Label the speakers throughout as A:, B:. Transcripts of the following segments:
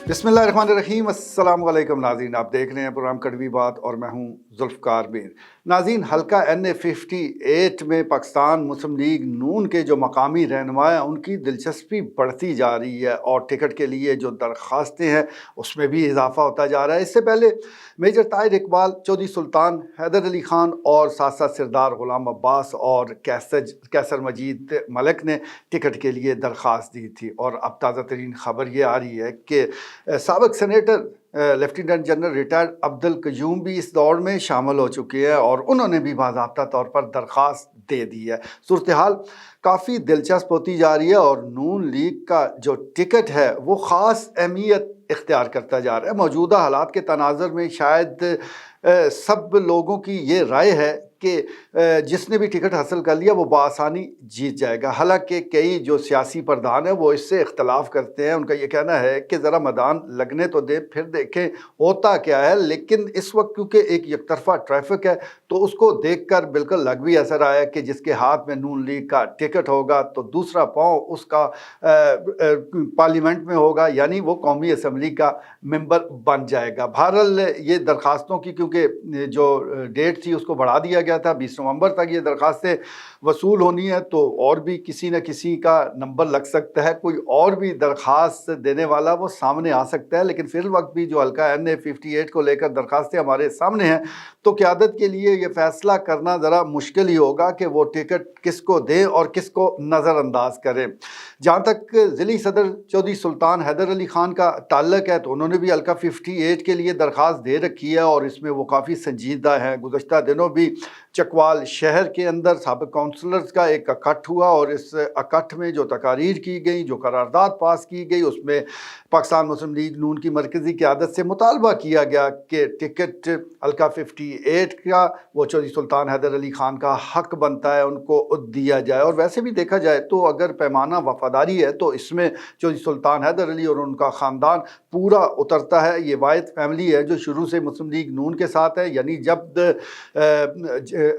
A: बिस्मिल्लाहिर्रहमानिर्रहीम। अस्सलाम वालेकुम नाज़रीन, आप देख रहे हैं प्रोग्राम कड़वी बात और मैं हूं जुल्फ़कार मीर। नाज़रीन, हल्का NA 58 में पाकिस्तान मुस्लिम लीग नून के जो मकामी रहनुमा हैं उनकी दिलचस्पी बढ़ती जा रही है और टिकट के लिए जो दरख्वास्तें हैं उसमें भी इजाफा होता जा रहा है। इससे पहले मेजर ताहिर इकबाल, चौधरी सुल्तान हैदर अली खान और साथ साथ सरदार ग़ुलाम अब्बास और कैसर मजीद मलिक ने टिकट के लिए दरख्वास्त दी थी। और अब ताज़ा तरीन खबर ये आ रही है कि साबिक senator lieutenant general retired Abdul Qayyum भी इस दौड़ में शामिल हो चुके हैं और उन्होंने भी बाज़ाब्ता तौर पर दरख्वास्त दे दी है। सूरत हाल काफ़ी दिलचस्प होती जा रही है और नून लीग का जो टिकट है वो ख़ास अहमियत इख्तियार करता जा रहा है। मौजूदा हालात के तनाज़ुर में शायद सब लोगों की ये राय है कि जिसने भी टिकट हासिल कर लिया वो बआसानी जीत जाएगा। हालांकि कई जो सियासी प्रधान हैं वो इससे इख्तलाफ करते हैं। उनका ये कहना है कि ज़रा मैदान लगने तो दे, फिर देखें होता क्या है। लेकिन इस वक्त क्योंकि एक यकतरफा ट्रैफिक है तो उसको देखकर बिल्कुल लग भी ऐसा रहा है कि जिसके हाथ में नून लीग का टिकट होगा तो दूसरा पाँव उसका पार्लियामेंट में होगा, यानी वो कौमी असम्बली का मेंबर बन जाएगा। बहरहाल ये दरखास्तों की क्योंकि जो डेट थी उसको बढ़ा दिया गया था, 20 नवंबर तक ये दरखास्तें वसूल होनी है, तो और भी किसी न किसी का नंबर लग सकता है, कोई और भी दरखास्त देने वाला वो सामने आ सकता है। लेकिन फिर वक्त भी जो हल्का NA 58 को लेकर दरखास्तें हमारे सामने हैं तो क़यादत के लिए ये फैसला करना ज़रा मुश्किल ही होगा कि वो टिकट किसको दें और किसको नज़रअंदाज करें। जहाँ तक ज़िली सदर चौधरी सुल्तान हैदर अली खान का ताल्लुक है तो उन्होंने भी हल्का 58 के लिए दरख्वास्त दे रखी है और इसमें वो काफ़ी संजीदा हैं। गुज़श्ता दिनों भी चकवाल शहर के अंदर साबिक़ काउंसलर्स का एक इकट्ठ हुआ और इस इकट्ठ में जो तकारीर की गई, जो करारदाद पास की गई, उसमें पाकिस्तान मुस्लिम लीग नून की मरकज़ी क़यादत से मुतालबा किया गया कि टिकट हल्का 58 का वो चौधरी सुल्तान हैदर अली खान का हक बनता है, उनको दिया जाए। और वैसे भी देखा जाए तो अगर पैमाना वफादारी है तो इसमें चौधरी सुल्तान हैदर अली और उनका ख़ानदान पूरा उतरता है। ये वाहिद फैमिली है जो शुरू से मुस्लिम लीग नून के साथ है। यानी जब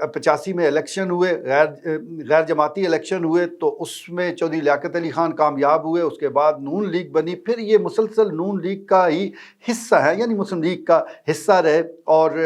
A: 85 में इलेक्शन हुए, गैर जमाती इलेक्शन हुए तो उसमें चौधरी लियाकत अली खान कामयाब हुए, उसके बाद नून लीग बनी, फिर ये मुसलसल नून लीग का ही हिस्सा है, यानी मुस्लिम लीग का हिस्सा रहे और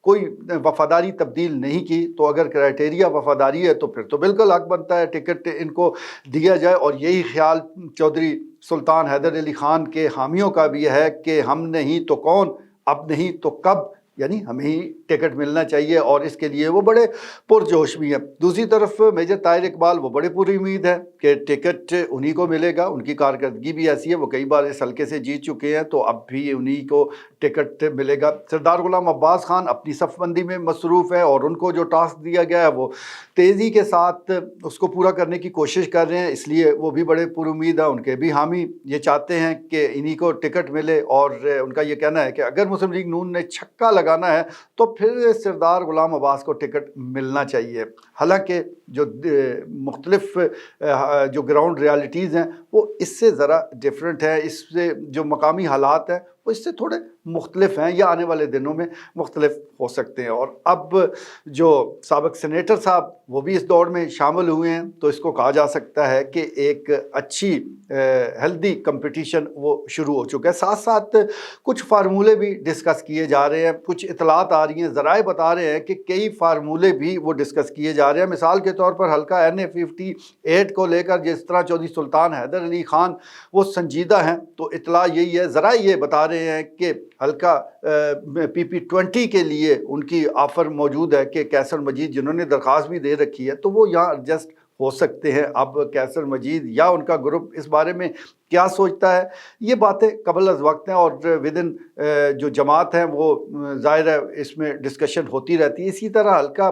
A: कोई वफादारी तब्दील नहीं की। तो अगर क्राइटेरिया वफादारी है तो फिर तो बिल्कुल हक बनता है टिकट इनको दिया जाए। और यही ख्याल चौधरी सुल्तान हैदर अली खान के हामियों का भी है कि हम नहीं तो कौन, अब नहीं तो कब, यानी हमें ही टिकट मिलना चाहिए और इसके लिए वो बड़े पुरजोश भी हैं। दूसरी तरफ मेजर ताहिर इकबाल वो बड़े पूरी उम्मीद है कि टिकट उन्हीं को मिलेगा। उनकी कारकर्दगी भी ऐसी है, वो कई बार इस हल्के से जीत चुके हैं तो अब भी उन्हीं को टिकट मिलेगा। सरदार ग़ुलाम अब्बास खान अपनी सफ़बंदी में मसरूफ़ है और उनको जो टास्क दिया गया है वो तेज़ी के साथ उसको पूरा करने की कोशिश कर रहे हैं, इसलिए वो भी बड़े पुरुमीद है। उनके भी हामी ये चाहते हैं कि इन्हीं को टिकट मिले और उनका ये कहना है कि अगर मुस्लिम लीग नून ने छक्का लगाना है तो फिर सरदार ग़ुलाम अब्बास को टिकट मिलना चाहिए। हालांकि जो मुख्तलिफ जो ग्राउंड रियलिटीज़ हैं वो इससे ज़रा डिफरेंट है, इससे जो मकामी हालात हैं वो इससे थोड़े मुख्तलिफ हैं या आने वाले दिनों में मुख्तलिफ हो सकते हैं। और अब जो साबिक़ सेनेटर साहब वो भी इस दौड़ में शामिल हुए हैं तो इसको कहा जा सकता है कि एक अच्छी हेल्दी कंपटीशन वो शुरू हो चुका है। साथ साथ कुछ फार्मूले भी डिस्कस किए जा रहे हैं, कुछ इतलात आ रही हैं, ज़राए बता रहे हैं कि कई फार्मूले भी वो डिस्कस किए जा रहे हैं। मिसाल के तौर पर हल्का NA 58 को लेकर जिस तरह चौधरी सुल्तान हैदर अली खान वो संजीदा हैं तो इतला यही है, ज़राए ये बता रहे हैं कि हल्का PP20 के लिए उनकी ऑफ़र मौजूद है कि कैसर मजीद जिन्होंने दरख्वास्त भी दे रखी है तो वो यहाँ एडजस्ट हो सकते हैं। अब कैसर मजीद या उनका ग्रुप इस बारे में क्या सोचता है, ये बातें कबल अज़ वक्त हैं और विदिन जो जमात हैं वो ज़ाहिर है इसमें डिस्कशन होती रहती है। इसी तरह हल्का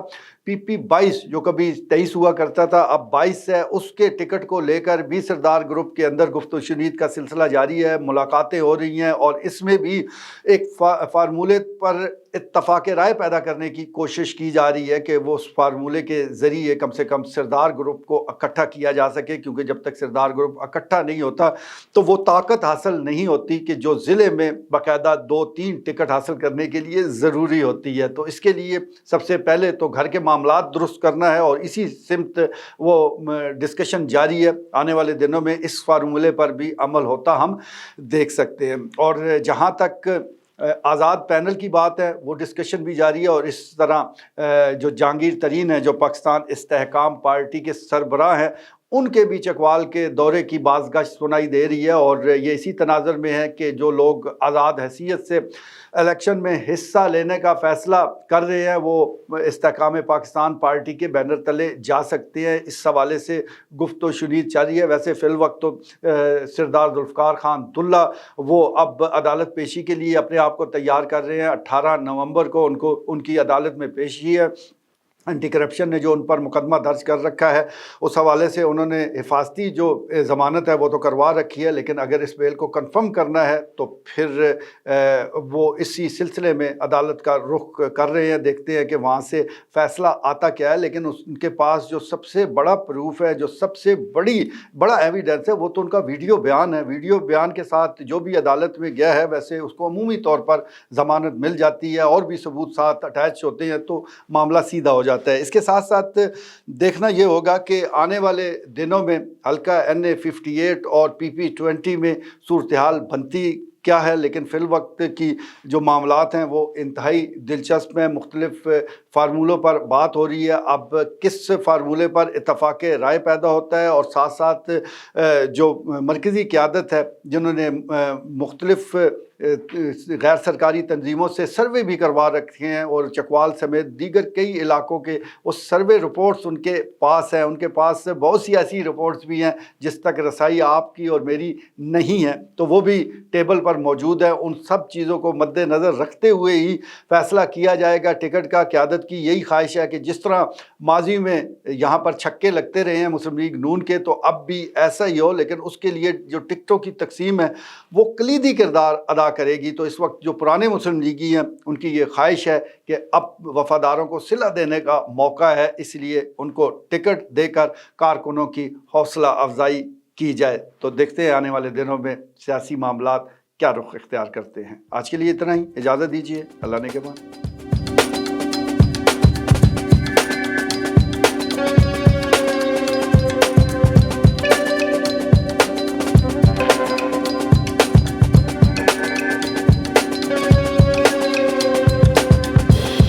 A: PP22 जो कभी 23 हुआ करता था अब 22 है, उसके टिकट को लेकर भी सरदार ग्रुप के अंदर गुफ्तगू शुनीद का सिलसिला जारी है, मुलाकातें हो रही हैं और इसमें भी एक फार्मूले पर इत्तफाक राय पैदा करने की कोशिश की जा रही है कि वो उस फार्मूले के ज़रिए कम से कम सरदार ग्रुप को इकट्ठा किया जा सके, क्योंकि जब तक सरदार ग्रुप इकट्ठा नहीं होता تو وہ طاقت حاصل نہیں ہوتی کہ جو ضلع میں باقاعدہ 2-3 ٹکٹ حاصل کرنے کے لیے ضروری ہوتی ہے۔ تو اس کے لیے سب سے پہلے تو گھر کے معاملات درست کرنا ہے، اور اسی سمت وہ ڈسکشن جاری ہے۔ آنے والے دنوں میں اس فارمولے پر بھی عمل ہوتا ہم دیکھ سکتے ہیں۔ اور جہاں تک آزاد پینل کی بات ہے، وہ ڈسکشن بھی جاری ہے، اور اس طرح جو جہانگیر ترین ہیں جو پاکستان استحکام پارٹی کے سربراہ ہیں، ان کے بھی چکوال کے دورے کی بازگشت سنائی دے رہی ہے، اور یہ اسی تناظر میں ہے کہ جو لوگ آزاد حیثیت سے الیکشن میں حصہ لینے کا فیصلہ کر رہے ہیں وہ استحکام پاکستان پارٹی کے بینر تلے جا سکتے ہیں۔ اس حوالے سے گفت و شنید جاری ہے۔ ویسے فی الوقت تو سردار ذوالفقار خان دلہ وہ اب عدالت پیشی کے لیے اپنے آپ کو تیار کر رہے ہیں۔ 18 نومبر کو ان کی عدالت میں پیشی ہے۔ اینٹی کرپشن نے جو ان پر مقدمہ درج کر رکھا ہے، اس حوالے سے انہوں نے حفاظتی جو ضمانت ہے وہ تو کروا رکھی ہے، لیکن اگر اس بیل کو کنفرم کرنا ہے تو پھر وہ اسی سلسلے میں عدالت کا رخ کر رہے ہیں۔ دیکھتے ہیں کہ وہاں سے فیصلہ آتا کیا ہے، لیکن ان کے پاس جو سب سے بڑا پروف ہے، جو سب سے بڑا ایویڈنس ہے، وہ تو ان کا ویڈیو بیان ہے۔ ویڈیو بیان کے ساتھ جو بھی عدالت میں گیا ہے، ویسے اس کو عمومی طور پر ضمانت مل جاتی ہے، اور بھی ثبوت ساتھ اٹیچ ہوتے ہیں تو معاملہ سیدھا ہو جاتا ہے۔ اس کے ساتھ ساتھ دیکھنا یہ ہوگا کہ آنے والے دنوں میں حلقہ NA58 اور PP20 میں صورتحال بنتی کیا ہے، لیکن فی الوقت کی جو معاملات ہیں وہ انتہائی دلچسپ ہیں۔ مختلف فارمولوں پر بات ہو رہی ہے۔ اب کس فارمولے پر اتفاق رائے پیدا ہوتا ہے، اور ساتھ ساتھ جو مرکزی قیادت ہے جنہوں نے مختلف غیر سرکاری تنظیموں سے سروے بھی کروا رکھے ہیں، اور چکوال سمیت دیگر کئی علاقوں کے وہ سروے رپورٹس ان کے پاس ہیں۔ ان کے پاس بہت سی ایسی رپورٹس بھی ہیں جس تک رسائی آپ کی اور میری نہیں ہے، تو وہ بھی ٹیبل پر موجود ہے۔ ان سب چیزوں کو مد نظر رکھتے ہوئے ہی فیصلہ کیا جائے گا ٹکٹ کا۔ قیادت کی یہی خواہش ہے کہ جس طرح ماضی میں یہاں پر چھکے لگتے رہے ہیں مسلم لیگ نون کے، تو اب بھی ایسا ہی ہو، لیکن اس کے لیے جو ٹکٹوں کی تقسیم ہے وہ کلیدی کردار ادا کرے گی۔ تو اس وقت جو پرانے مسلم لیگی ہیں ان کی یہ خواہش ہے کہ اب وفاداروں کو صلہ دینے کا موقع ہے، اس لیے ان کو ٹکٹ دے کر کارکنوں کی حوصلہ افزائی کی جائے۔ تو دیکھتے ہیں آنے والے دنوں میں سیاسی معاملات کیا رخ اختیار کرتے ہیں۔ آج کے لیے اتنا ہی، اجازت دیجیے، اللہ نے کے بعد۔